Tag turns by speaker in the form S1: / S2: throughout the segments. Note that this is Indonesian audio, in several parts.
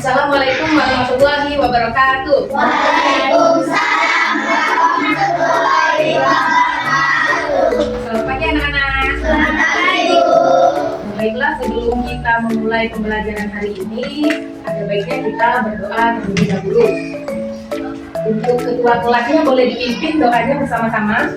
S1: Assalamualaikum warahmatullahi wabarakatuh.
S2: Waalaikumsalam warahmatullahi wabarakatuh.
S1: Selamat pagi anak-anak.
S2: Selamat pagi.
S1: Baiklah, sebelum kita memulai pembelajaran hari ini, ada baiknya kita berdoa terlebih dahulu. Untuk ketua kelasnya boleh dipimpin doanya bersama-sama.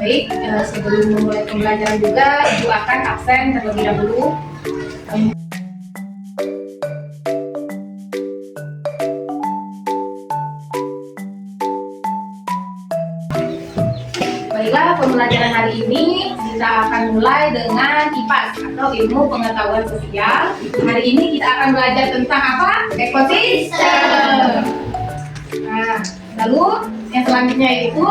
S1: Baik, sebelum memulai pembelajaran juga, Ibu akan absen terlebih dahulu. Baiklah, pembelajaran hari ini kita akan mulai dengan IPAS atau Ilmu Pengetahuan Sosial. Hari ini kita akan belajar tentang apa? Ekosistem. Nah, lalu yang selanjutnya itu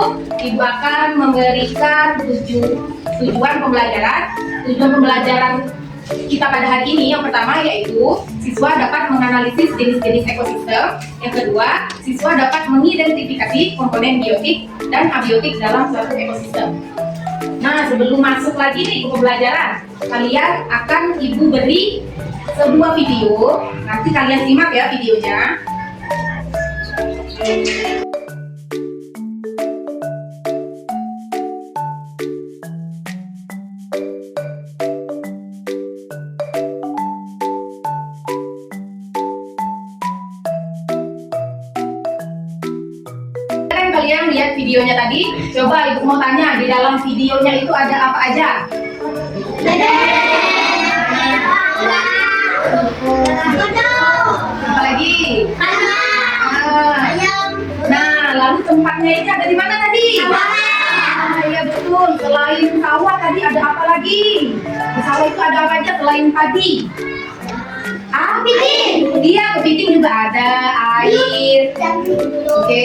S1: Ibu akan memberikan tujuan pembelajaran. Tujuan pembelajaran kita pada hari ini yang pertama yaitu siswa dapat menganalisis jenis-jenis ekosistem. Yang kedua, siswa dapat mengidentifikasi komponen biotik dan abiotik dalam suatu ekosistem. Nah, sebelum masuk lagi nih ke pembelajaran, kalian akan Ibu beri sebuah video. Nanti kalian simak ya videonya. Kalian lihat videonya tadi, coba Ibu mau tanya, di dalam videonya itu ada apa aja? Apa lagi? Nah, lalu tempatnya ini ada di mana tadi? Iya betul, selain sawah tadi ada apa lagi? Di sawah itu ada apa aja selain padi? Kepiting. Iya, kepiting juga ada, air. Oke.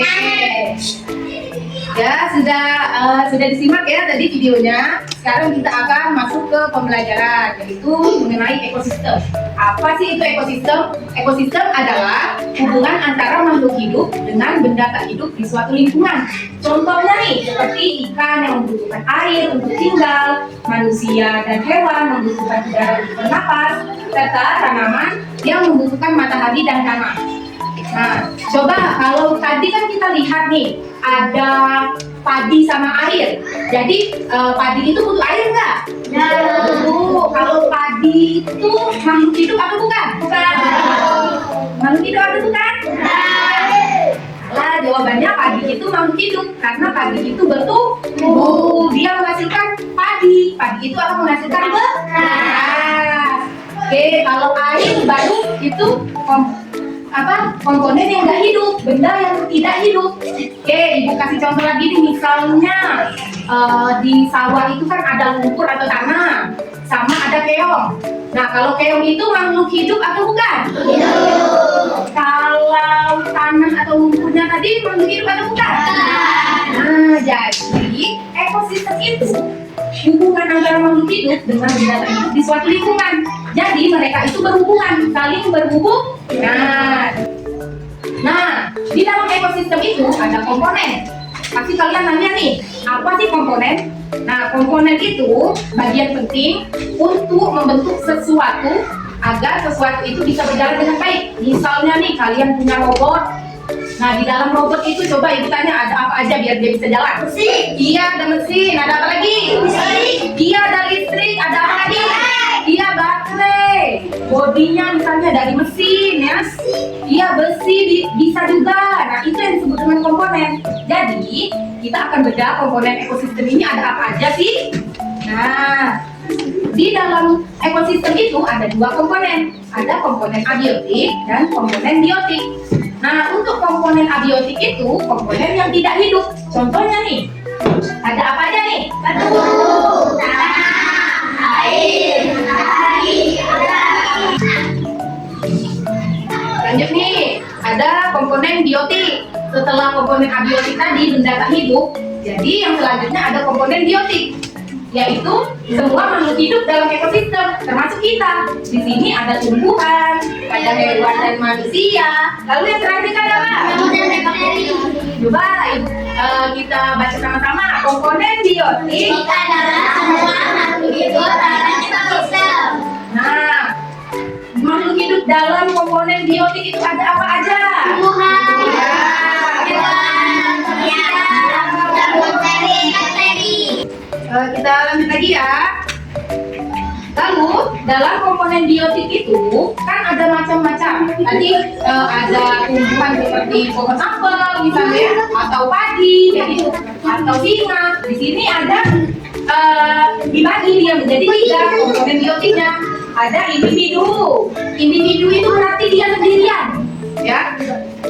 S1: Ya, sudah disimak ya tadi videonya. Sekarang kita akan masuk ke pembelajaran, yaitu mengenai ekosistem. Apa sih itu ekosistem? Ekosistem adalah hubungan antara makhluk hidup dengan benda tak hidup di suatu lingkungan. Contohnya nih, seperti ikan yang membutuhkan air untuk tinggal, manusia dan hewan membutuhkan udara untuk bernapas, serta tanaman yang membutuhkan matahari dan tanah. Nah, coba kalau tadi kan kita lihat nih, ada padi sama air. Jadi padi itu butuh air nggak? Kalau padi itu makhluk hidup atau bukan? Bukan. Makhluk hidup atau bukan? Nah, jawabannya padi itu makhluk hidup karena padi itu bertumbuh. Dia menghasilkan padi. Padi itu akan menghasilkan beras. Oke, kalau air baru itu komponen yang nggak hidup, benda yang tidak hidup. Oke, Ibu kasih contoh lagi nih, misalnya di sawah itu kan ada lumpur atau tanah, sama ada keong. Nah, kalau keong itu makhluk hidup atau bukan? Hidup. Kalau tanah atau lumpurnya tadi makhluk hidup atau bukan? Nah, jadi ekosistem itu hubungan antara makhluk hidup dengan benda tak hidup di suatu lingkungan. Jadi mereka itu berhubungan, saling berhubungan. Nah, di dalam ekosistem itu ada komponen. Pasti kalian nanya nih, apa sih komponen? Nah, komponen itu bagian penting untuk membentuk sesuatu agar sesuatu itu bisa berjalan dengan baik. Misalnya nih, kalian punya robot. Nah, di dalam robot itu coba Ibu tanya ada apa aja biar dia bisa jalan? Mesin. Iya, ada mesin. Ada apa lagi? Listrik. Iya, ada listrik. Ada apa lagi? Iya, baterai. Bodinya misalnya dari mesin ya. Iya, besi bisa juga. Nah, itu yang disebut dengan komponen. Jadi, kita akan bedah komponen ekosistem ini ada apa aja sih? Nah, di dalam ekosistem itu ada dua komponen. Ada komponen abiotik dan komponen biotik. Nah, untuk komponen abiotik itu komponen yang tidak hidup. Contohnya nih, ada apa aja nih? Satu, tanah, air, matahari, udara. Lanjut nih, ada komponen biotik. Setelah komponen abiotik tadi benda tak hidup, jadi yang selanjutnya ada komponen biotik. yaitu semua makhluk hidup dalam ekosistem, termasuk kita. Di sini ada tumbuhan, ada hewan dan manusia. Lalu yang terakhir ada apa? Coba kita baca sama-sama. Komponen biotik. Nah, makhluk hidup dalam komponen biotik itu ada apa aja? Kita lanjut lagi ya. Lalu dalam komponen biotik itu kan ada macam-macam. Tadi ada tumbuhan seperti pohon apel misalnya, atau padi, kayak gitu, atau singa. Di sini ada dibagi dia menjadi 3 komponen biotiknya. Ada individu. Individu itu berarti dia sendirian, ya.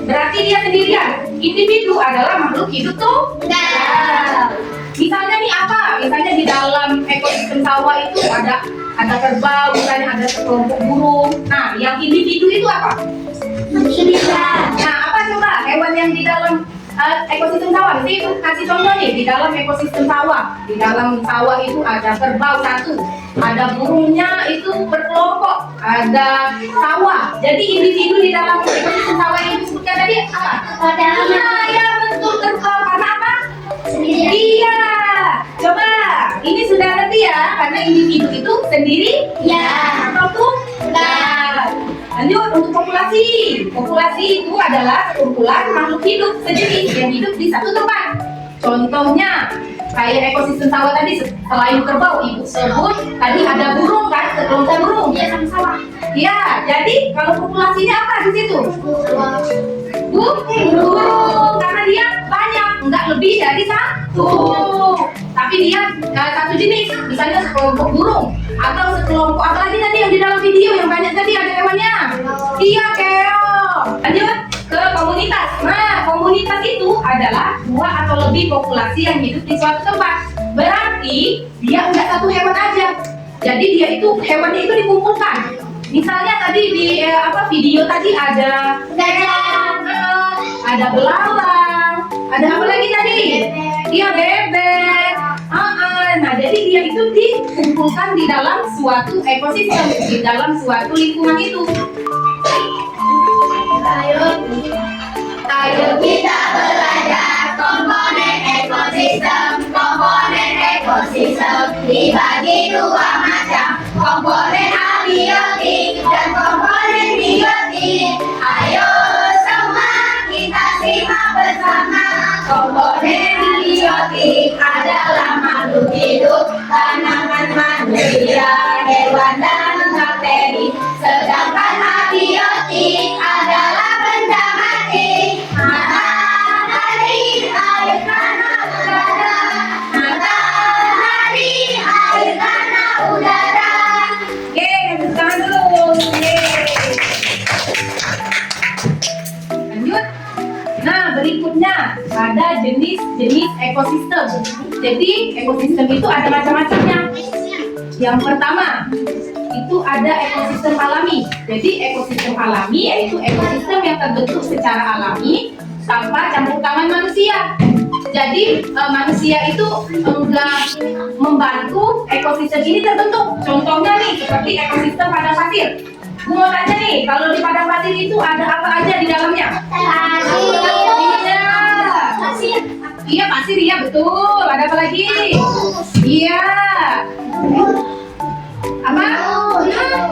S1: Berarti dia sendirian. Individu adalah makhluk hidup tunggal. Misalnya nih apa? Misalnya di dalam ekosistem sawah itu ada kerbau, misalnya ada sekelompok burung. Nah, yang individu itu apa? Nah, apa coba hewan yang di dalam ekosistem sawah? Jadi kasih contoh nih, di dalam ekosistem sawah. Di dalam sawah itu ada kerbau 1, ada burungnya itu berkelompok, ada sawah. Jadi individu di dalam ekosistem sawah yang disebutkan tadi apa? Ya betul, kerbau. Karena apa? Iya. Coba, ini sudah ngerti ya? Karena individu itu sendiri atau tunggal. Lanjut untuk populasi. Populasi itu adalah kumpulan makhluk hidup sendiri yang hidup di satu tempat. Contohnya kayak ekosistem sawah tadi, selain kerbau ibu sebut tadi ada burung kan, sekelompok burung. Iya, sama-sama. Ya, jadi kalau populasinya apa di situ? Burung, karena dia banyak, enggak lebih dari 1. Tapi dia satu jenis, misalnya sekelompok burung atau sekelompok apalagi tadi yang di dalam video yang banyak tadi ada hewannya. Iya, keong. Lanjut ke komunitas. Nah, komunitas itu adalah 2 atau lebih populasi yang hidup di suatu tempat. Berarti dia enggak satu hewan aja. Jadi dia itu hewannya itu dikumpulkan. Misalnya tadi di video tadi ada ada belalang, ada apa lagi tadi? Iya, bebek. Nah, jadi dia itu dikumpulkan di dalam suatu ekosistem, di dalam suatu lingkungan itu.
S2: Ayo kita belajar komponen ekosistem. Komponen ekosistem dibagi 2 macam, komponen abiotik dan komponen biotik. Ayo semua kita simak bersama. Komponen abiotik adalah makhluk hidup, tanaman, manusia, hewan dan bakteri. Sedangkan abiotik adalah benda mati. Matahari, air, tanah, udara. Matahari, air, tanah, udara.
S1: Oke, tepuk tangan dulu. Lanjut. Nah, berikutnya ada jenis-jenis ekosistem. Jadi ekosistem itu ada macam-macamnya. Yang pertama itu ada ekosistem alami. Jadi ekosistem alami yaitu ekosistem yang terbentuk secara alami tanpa campur tangan manusia. Jadi manusia itu enggak membantu ekosistem ini terbentuk. Contohnya nih seperti ekosistem padang pasir. Gue mau tanya nih, kalau di padang pasir itu ada apa aja di dalamnya? Iya, pasir, iya betul. Ada apa lagi? Iya. Apa?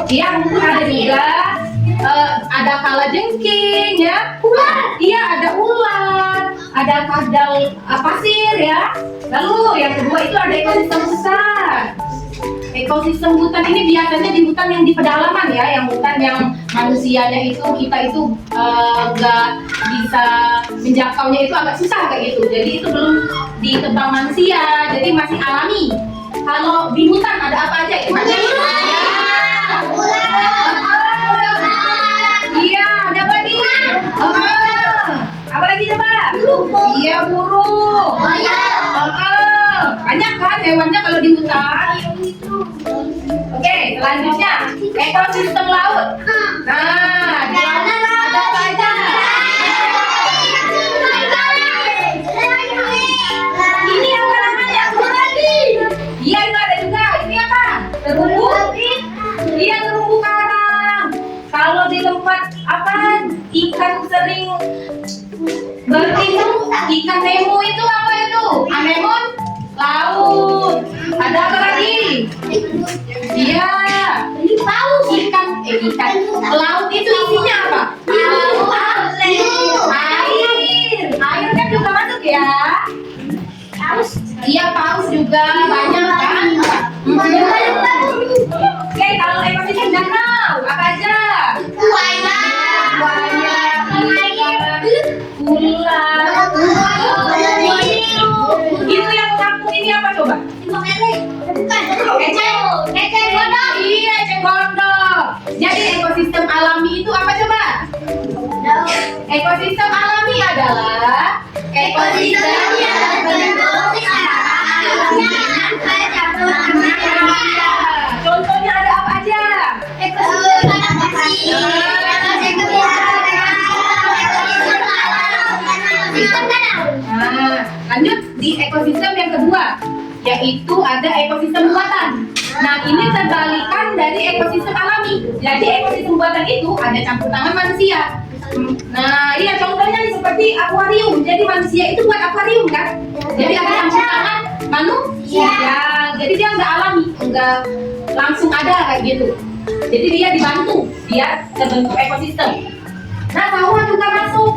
S1: Iya, mungkin ada juga. Ada kalajengking ya. Ular. Iya, ada ular. Ada kadal pasir ya. Lalu yang kedua itu ada ekosistem hutan. Ekosistem hutan ini biasanya di hutan yang di pedalaman ya, yang hutan yang manusianya itu kita itu nggak bisa menjangkaunya, itu agak susah kayak gitu. Jadi itu belum ditebang manusia, jadi masih alami. Kalau di hutan ada apa aja? Iya, ada apa lagi? Apa lagi coba? Iya, burung. Banyak kan hewannya kalau di hutan. Oke, selanjutnya ekosistem laut. Nah, di laut ada apa aja? Ini apa namanya? Iya, itu ikan Nemo itu apa itu? Anemon laut. Ada apa lagi? Iya. Ikan laut itu isinya apa? Air kan juga masuk ya. Iya, paus juga banyak kan. Oke, kalau ekosistem danau apa aja? Buaya, ular. Itu yang kampung ini apa coba? Eceng gondok. Iya, eceng gondok. Jadi ekosistem alami itu apa coba? Ekosistem alami adalah ekosistem yang terbentuk contohnya ada apa aja? Nah, lanjut di ekosistem yang kedua, yaitu ada ekosistem buatan. Nah, ini terbalikan dari ekosistem alami. Jadi ekosistem buatan itu ada campur tangan manusia. Nah, iya contohnya nih seperti akuarium. Jadi manusia itu buat akuarium kan? Jadi ada campur tangan manusia. Ya, jadi dia nggak alami, nggak langsung ada kayak gitu. Jadi dia dibantu biar terbentuk ekosistem. Nah, sawah juga masuk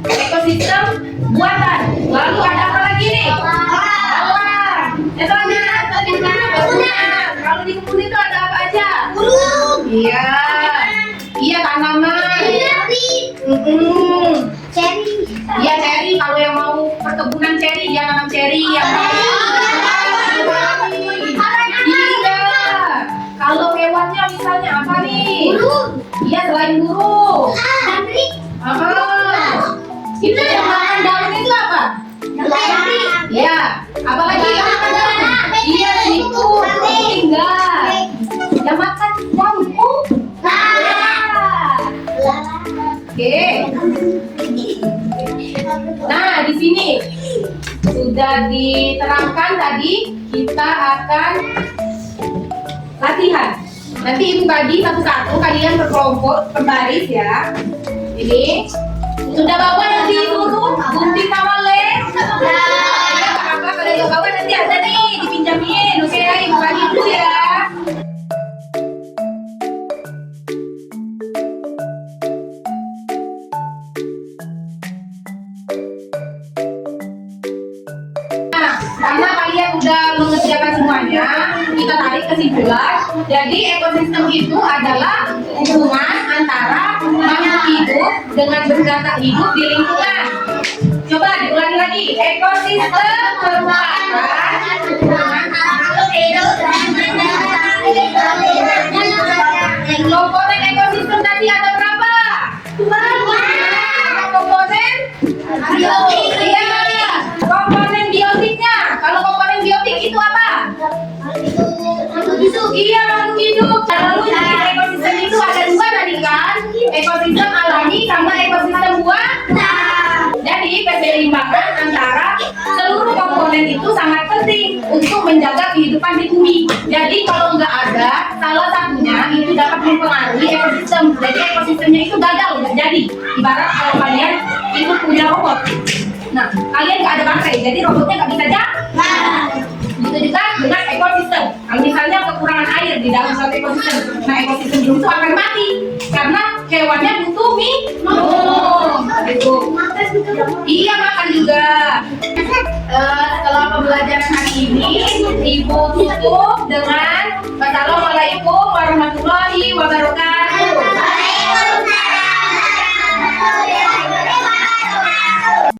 S1: ekosistem buatan. Lalu ada apa lagi nih? Alam. Kalau di kebun itu ada apa aja? Iya. Iya, tanaman. Iya, cherry. Kalau yang mau perkebunan cherry, dia nanam cherry yang iya. Kalau hewannya misalnya apa nih? Iya, selain burung. Itu yang makan daun itu apa? Iya. Apalagi yang makan daun? Iya, itu tinggal. Yang makan daun. Oke. Nah, di sini sudah diterangkan tadi, kita akan latihan. Nanti ibu bagi satu-satu, kalian berkelompok, berbaris ya. Ini sudah bawa yang disuruh gunting sama lem. Ya, kakak kalau yang bawa nanti ada nih dipinjamin. Oke, ibu bagi dulu ya. Karena kalian udah mengerjakan semuanya, kita tarik kesimpulan. Jadi ekosistem itu adalah hubungan antara makhluk hidup dengan benda tak hidup di lingkungan. Coba diulangi lagi. Ekosistem merupakan hubungan makhluk hidup dengan benda tak hidup di lingkungan. Komponen ekosistem tadi ada berapa? Komponen biotik. Iya. Komponen biotiknya. Kalau komponen biotik itu apa? Iya, makhluk hidup. Lalu di ekosistem itu ada dua tadi kan? Ekosistem alami sama ekosistem buatan. Jadi keseimbangan antara seluruh komponen itu sangat penting untuk menjaga kehidupan di bumi. Jadi kalau nggak ada salah satunya itu dapat mempengaruhi ekosistem. Jadi ekosistemnya itu gagal, nggak jadi. Ibarat kalau kalian itu punya robot. Nah, kalian nggak ada baterai, jadi robotnya nggak bisa jalan. Begitu juga dengan ekosistem. Kalau misalnya kekurangan air di dalam suatu ekosistem, nah ekosistem itu akan mati karena hewannya butuh minum. Gitu. Iya, makan juga. Setelah pembelajaran hari ini, ibu tutup dengan Wassalamualaikum warahmatullahi wabarakatuh.